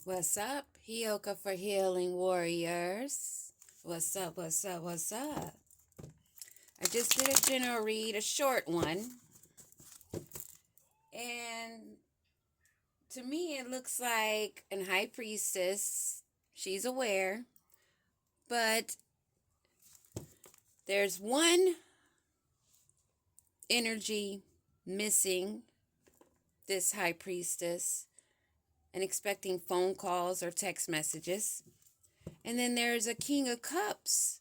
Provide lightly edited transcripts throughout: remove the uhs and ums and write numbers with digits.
What's up, Hioka for Healing Warriors? What's up, what's up, what's up? I just did a general read, a short one. And to me, it looks like an high priestess. She's aware. But there's one energy missing this high priestess and expecting phone calls or text messages. And then there's a King of Cups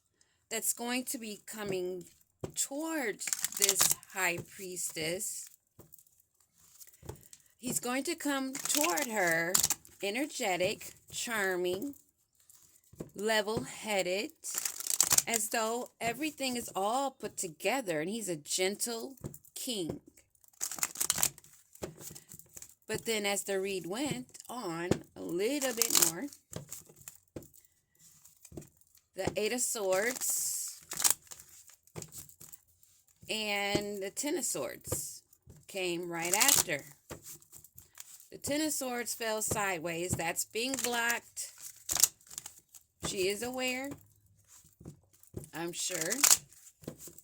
that's going to be coming towards this high priestess. He's going to come toward her energetic, charming, level-headed, as though everything is all put together, and he's a gentle king. But then as the read went on a little bit more, the Eight of Swords and the Ten of Swords came right after. The Ten of Swords fell sideways. That's being blocked. She is aware. I'm sure.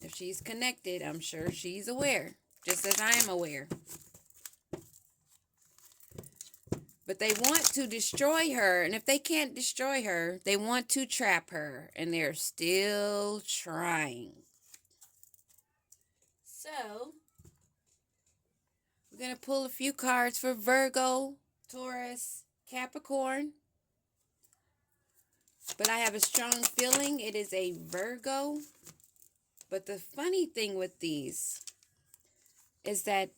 If she's connected, I'm sure she's aware. Just as I am aware. But they want to destroy her. And if they can't destroy her, they want to trap her. And they're still trying. So, we're going to pull a few cards for Virgo, Taurus, Capricorn. But I have a strong feeling it is a Virgo. But the funny thing with these is that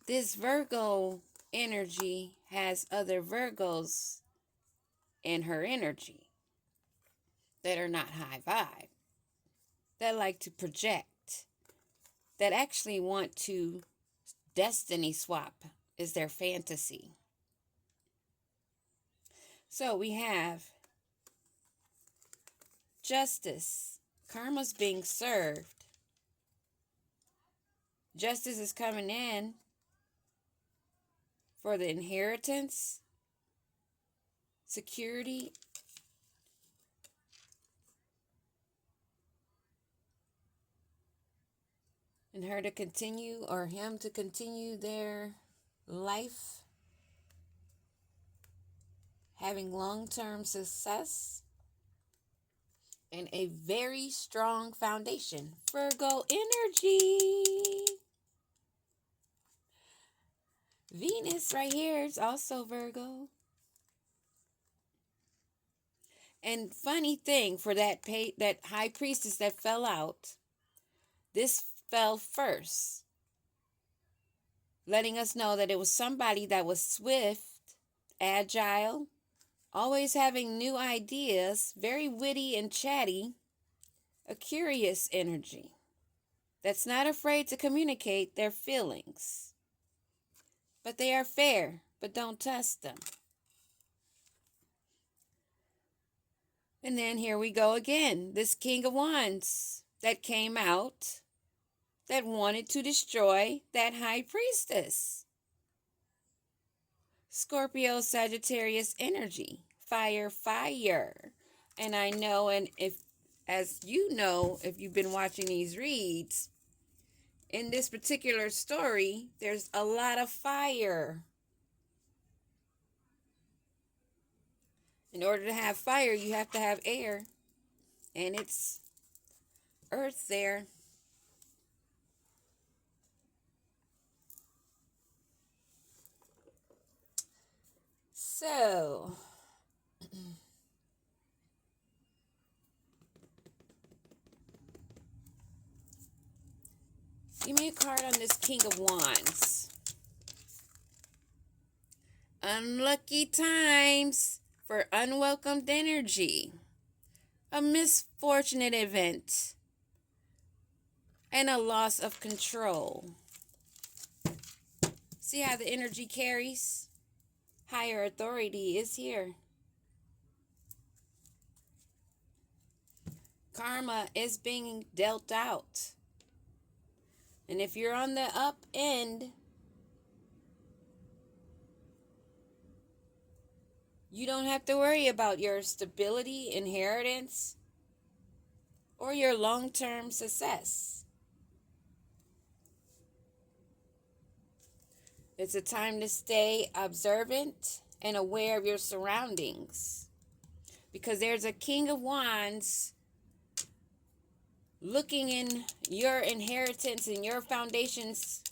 this Virgo energy has other Virgos in her energy that are not high vibe, that like to project, that actually want to destiny swap is their fantasy. So we have justice. Karma's being served. Justice is coming in for the inheritance, security, and her to continue, or him to continue their life, having long-term success, and a very strong foundation. Virgo energy. Venus right here is also Virgo. And funny thing, for that high priestess that fell out, this fell first, letting us know that it was somebody that was swift, agile, always having new ideas, very witty and chatty, a curious energy that's not afraid to communicate their feelings. But they are fair, but don't test them. And then here we go again. This King of Wands that came out that wanted to destroy that high priestess. Scorpio, Sagittarius energy. Fire, fire. And I know, and as you know, if you've been watching these reads, in this particular story, there's a lot of fire. In order to have fire, you have to have air. And it's earth there. So, give me a card on this King of Wands. Unlucky times for unwelcomed energy. A misfortunate event. And a loss of control. See how the energy carries? Higher authority is here. Karma is being dealt out. And if you're on the up end, You don't have to worry about your stability, inheritance, or your long-term success. It's a time to stay observant and aware of your surroundings, because there's a King of Wands looking in your inheritance and your foundation's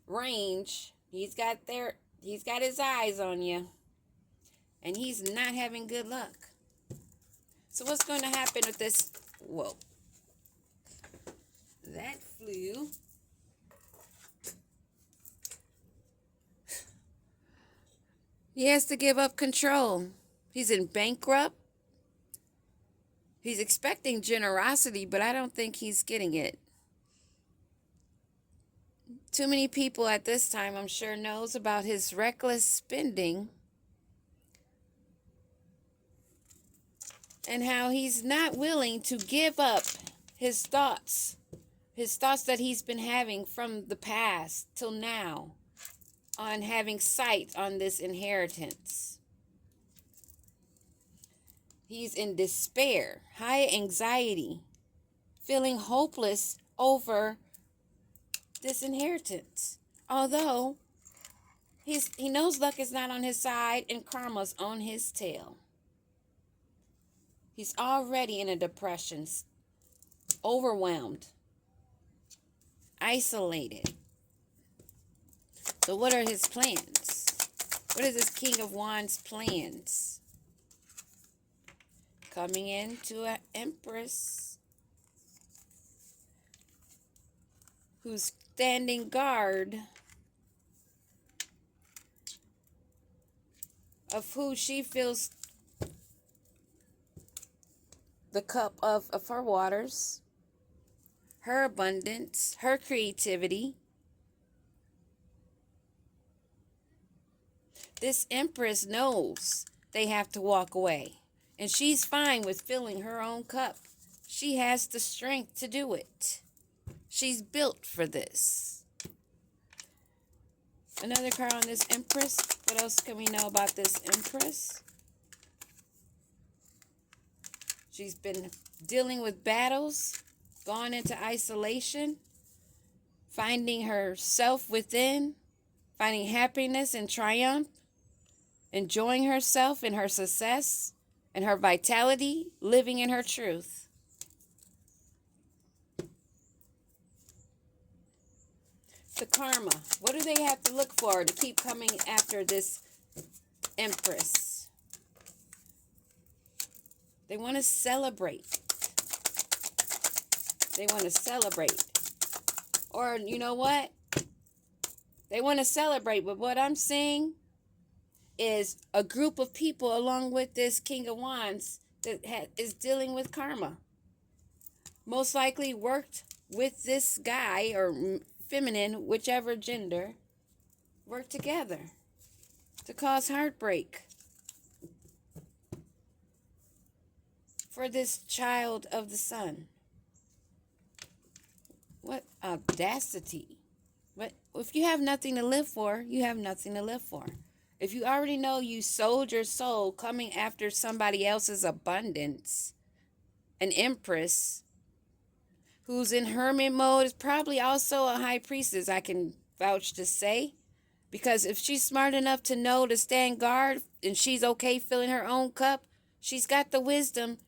range. He's got his eyes on you, and he's not having good luck. So what's going to happen with this? Whoa, that flew. He has to give up control. He's in bankrupt. He's expecting generosity, but I don't think he's getting it. Too many people at this time, I'm sure, knows about his reckless spending and how he's not willing to give up his thoughts that he's been having from the past till now on having sight on this inheritance. He's in despair, high anxiety, feeling hopeless over this inheritance. Although he knows luck is not on his side and karma's on his tail. He's already in a depression, overwhelmed, isolated. So what are his plans? What is this King of Wands' plans? Coming into an Empress who's standing guard of who she feels the cup of her waters, her abundance, her creativity. This Empress knows they have to walk away, and she's fine with filling her own cup. She has the strength to do it. She's built for this. Another card on this Empress. What else can we know about this Empress? She's been dealing with battles, gone into isolation, finding herself within, finding happiness and triumph, enjoying herself and her success and her vitality, living in her truth. The karma. What do they have to look for to keep coming after this Empress? They want to celebrate. They want to celebrate. Or, you know what? They want to celebrate, but what I'm seeing is a group of people along with this King of Wands that is dealing with karma. Most likely worked with this guy or feminine, whichever gender, work together to cause heartbreak for this child of the sun. What audacity. But if you have nothing to live for, you have nothing to live for. If you already know you sold your soul coming after somebody else's abundance, an Empress who's in hermit mode is probably also a high priestess, I can vouch to say. Because if she's smart enough to know to stand guard and she's okay filling her own cup, she's got the wisdom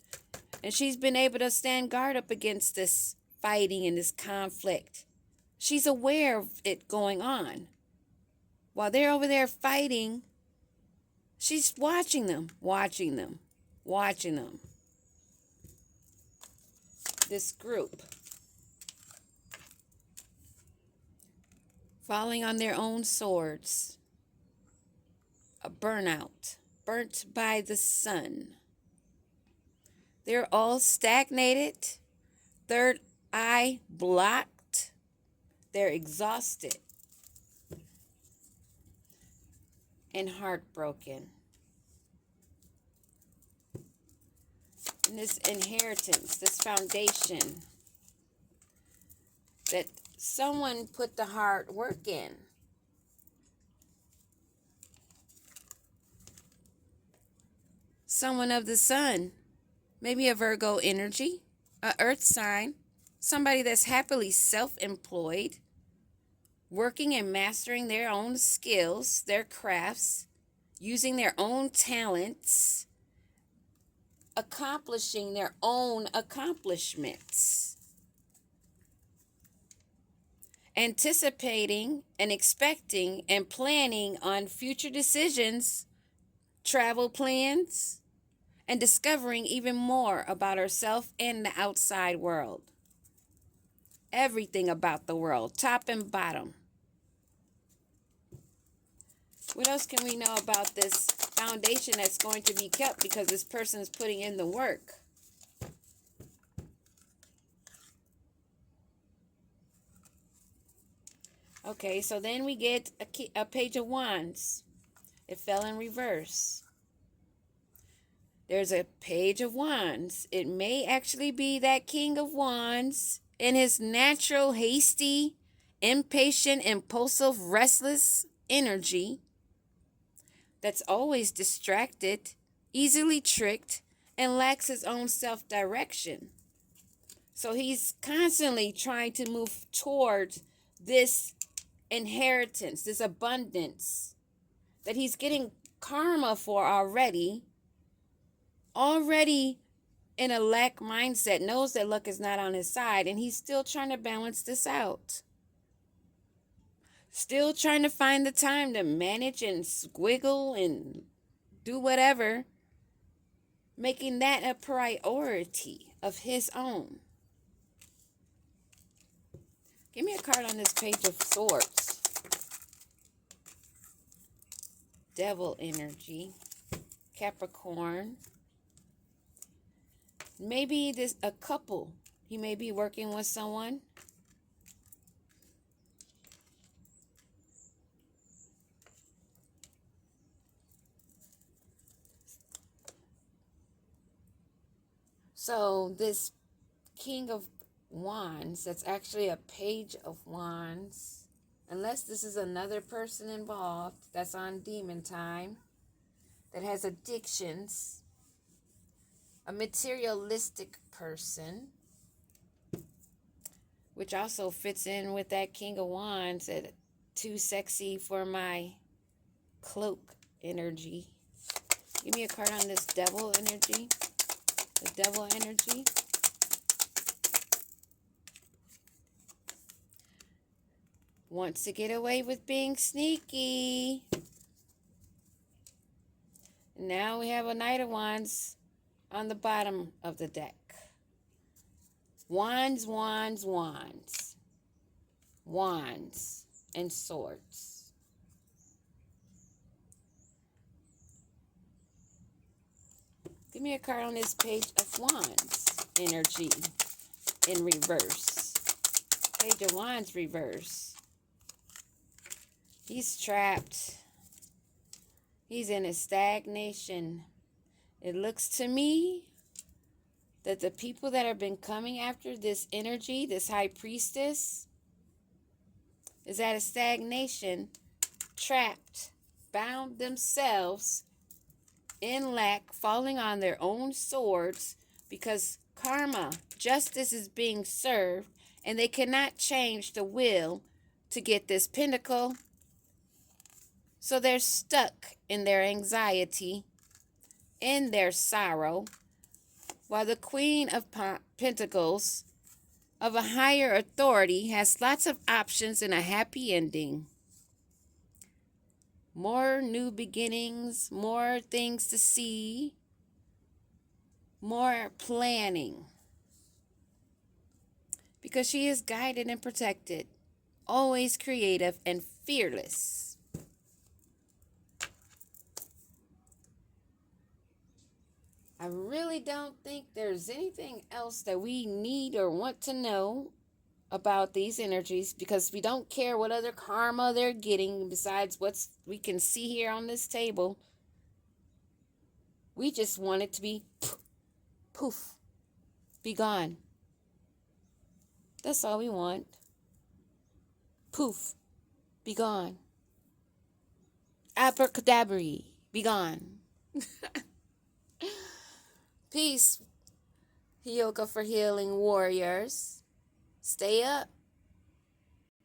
and she's been able to stand guard up against this fighting and this conflict. She's aware of it going on. While they're over there fighting, she's watching them. This group. Falling on their own swords. A burnout. Burnt by the sun. They're all stagnated. Third eye blocked. They're exhausted. And heartbroken. And this inheritance, this foundation that someone put the hard work in. someone of the sun, maybe a Virgo energy, a earth sign, somebody that's happily self-employed, working and mastering their own skills, their crafts, using their own talents, accomplishing their own accomplishments, anticipating and expecting and planning on future decisions, travel plans, and discovering even more about herself and the outside world. Everything about the world, top and bottom. What else can we know about this foundation that's going to be kept because this person is putting in the work? Okay, so then we get a page of wands. It fell in reverse. There's a page of wands. It may actually be that king of wands in his natural, hasty, impatient, impulsive, restless energy that's always distracted, easily tricked, and lacks his own self-direction. So he's constantly trying to move towards this inheritance, this abundance that he's getting karma for already in a lack mindset, knows that luck is not on his side, and he's still trying to balance this out. Still trying to find the time to manage and squiggle and do whatever, making that a priority of his own. Give me a card on this page of swords. Devil energy. Capricorn. Maybe this a couple. He may be working with someone. So this King of Wands, that's actually a Page of Wands. Unless this is another person involved that's on demon time, that has addictions, a materialistic person, which also fits in with that King of Wands at too sexy for my cloak energy. Give me a card on this devil energy. The devil energy. Wants to get away with being sneaky. Now we have a Knight of Wands on the bottom of the deck. Wands, wands, wands. Wands and swords. Give me a card on this Page of Wands energy in reverse. Page of Wands reverse. He's trapped. He's in a stagnation. It looks to me that the people that have been coming after this energy, this high priestess, is at a stagnation, trapped, bound themselves in lack, falling on their own swords because karma, justice is being served, and they cannot change the will to get this pinnacle. So they're stuck in their anxiety, in their sorrow, while the Queen of Pentacles, of a higher authority, has lots of options and a happy ending. More new beginnings, more things to see, more planning. Because she is guided and protected, always creative and fearless. I really don't think there's anything else that we need or want to know about these energies, because we don't care what other karma they're getting besides what we can see here on this table. We just want it to be poof, be gone. That's all we want. Poof, be gone. Abracadabra, be gone. Peace, Yoga for Healing Warriors. Stay up.